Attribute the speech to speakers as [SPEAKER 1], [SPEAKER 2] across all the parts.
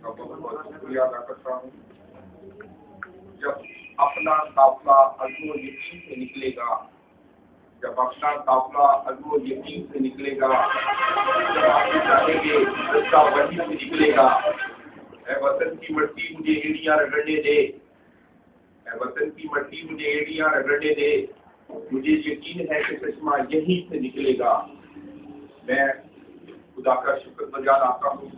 [SPEAKER 1] का बहुत बहुत शुक्रिया अदा करता हूँ। जब अपना काफिला अज़्म व यकीन से निकलेगा, जब अपना काफिला अज़्म व यकीन से निकलेगा, जब आप चाहेंगे रास्ता वही से निकलेगा। ऐ वतन की मिट्टी मुझे एड़ियां रगड़ने दे, ऐ वतन की मिट्टी मुझे एड़ियां रगड़ने दे, मुझे यकीन है कि चश्मा यहीं से निकलेगा। मैं खुदा का शुक्र बजान आता हूँ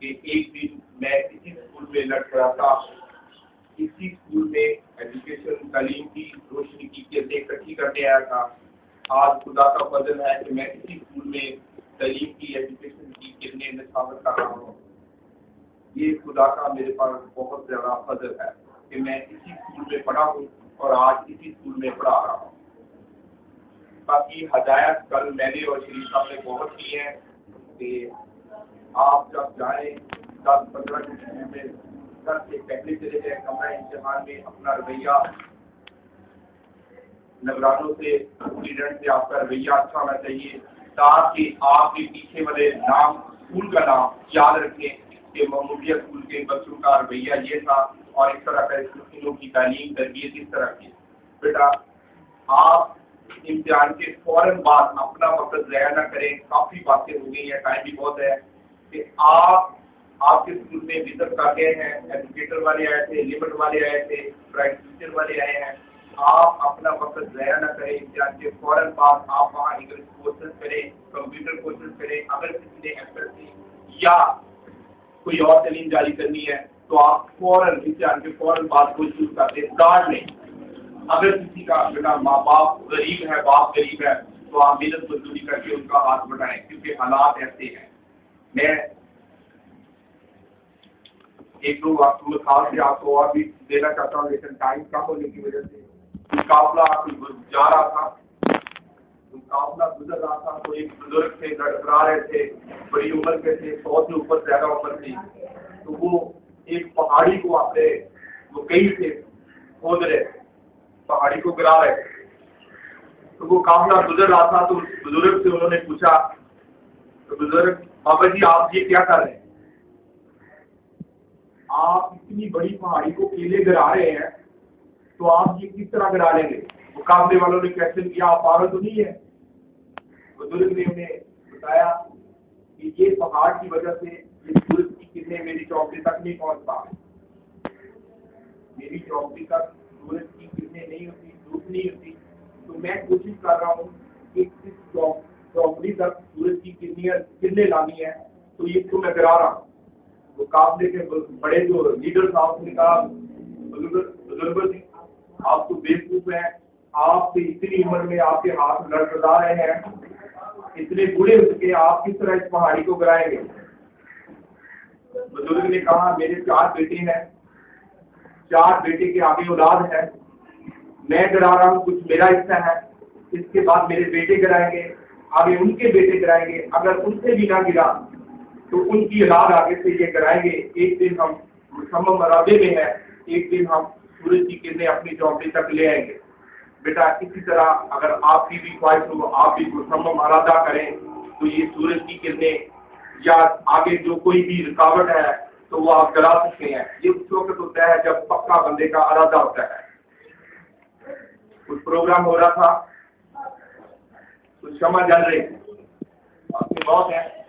[SPEAKER 1] कि एक दिन मैं इसी स्कूल में लड़का था, इसी स्कूल में एजुकेशन तालीम की रोशनी की किरणें इकट्ठी करने आया था। आज खुदा का फजल है कि मैं इसी स्कूल में तालीम की एजुकेशन की किरणें निशावर कर रहा हूँ। ये खुदा का मेरे पास बहुत ज़्यादा फजल है कि मैं इसी स्कूल में पढ़ा हूँ और आज इसी स्कूल में पढ़ा रहा हूँ। बाकी हदायत कल मैंने और शरीफ साहब ने बहुत की है कि आप जब जाएँ 10-15 मिनट में घर से पहले चले जाए कमरा इम्तिहान में, अपना रवैया नगरानों से स्टूडेंट से आपका रवैया अच्छा होना चाहिए, ताकि आपके पीछे वाले नाम स्कूल का नाम याद रखें कि महमूदिया स्कूल के बच्चों का रवैया ये था और इस तरह का स्कूलों की तालीम तरबियत इस तरह की। बेटा आप इम्तिहान के फौरन बाद अपना वक्त ज़ाया ना करें। काफ़ी बातें हो गई हैं, टाइम भी बहुत है कि आप आपके स्कूल में विजिट कर गए हैं, एजुकेटर वाले आए थे, लिमिट वाले आए थे, प्राइवेट टीचर वाले आए हैं। आप अपना वक्त ज़ाया ना करें। इम्तिहान के फौरन बाद आप वहाँ इंग्लिश कोर्सेज करें, कंप्यूटर कोर्सेज करें। अगर किसी ने एसएससी या कोई और तालीम जारी करनी है तो आप फौरन इम्तिहान के फौरन बाद कोई चूज करते हैं, गार्ड नहीं। अगर किसी का बेटा माँ बाप गरीब है, बाप गरीब है, तो आप मेहनत मजदूरी करके उनका हाथ बढ़ाएं, क्योंकि हालात ऐसे हैं। मैं एक दो आपको खास से आपको और भी देना चाहता हूँ, लेकिन टाइम कम होने की वजह से काफिला जा रहा था, काफिला गुजर रहा था, तो एक बुजुर्ग थे, लड़खड़ा रहे थे, बड़ी उम्र के थे, 100 से ऊपर ज्यादा उम्र थी। तो वो एक पहाड़ी को अपने वो कहीं से खोद रहे, पहाड़ी को गिरा रहे। तो वो काफिला गुजर रहा था, तो बुजुर्ग से उन्होंने पूछा, तो बुजुर्ग, बाबा जी आप ये क्या कर रहे हैं? आप इतनी बड़ी पहाड़ी को अकेले गिरा रहे हैं, तो आप ये किस तरह गिरा लेंगे? वो काफिले वालों ने क्वेश्चन किया, आप पागल तो नहीं है? बुजुर्ग ने उन्हें बताया कि ये पहाड़ की वजह से ये सूरज की किरणें मेरी चौकड़ी तक नहीं पहुंच पा रही, मेरी चौकड़ी तक सूरज की किरणें नहीं होती, धूप नहीं होती, तो मैं कोशिश कर रहा हूँ कि इस चौकड़ी तक सूरज की किरणें लानी है, तो ये तो मैं गिरा रहा हूँ। वो काफिले के बड़े जो लीडर साहब ने कहा, बुजुर्ग जी आप तो बेवकूफ हैं, आपसे इतनी उम्र में आपके हाथ लड़खड़ा रहे हैं, इतने बूढ़े हो चुके, आप किस तरह इस पहाड़ी को गिराएंगे? बुजुर्ग ने कहा, मेरे 4 बेटे हैं, 4 बेटे के आगे औलाद है, मैं गिरा रहा हूँ, कुछ मेरा हिस्सा है, इसके बाद मेरे बेटे गिराएंगे, आगे उनके बेटे गिराएंगे, अगर उनसे भी ना गिरा तो उनकी औलाद आगे से ये गिराएंगे। एक दिन हम मुसम्मम इरादे में है, एक दिन हम सूरज की किरणें अपनी चौकड़ी तक ले आएंगे। बेटा इसी तरह अगर आपकी भी ख्वाहिश हो, आप भी मुसम्मम इरादा करें, तो ये सूरज की किरणें या आगे जो कोई भी रुकावट है तो वो आप गिरा सकते हैं। ये उस वक्त होता है जब पक्का बंदे का इरादा होता है। कुछ प्रोग्राम हो रहा था, कुछ क्षमा जल रही, आपकी मौत है।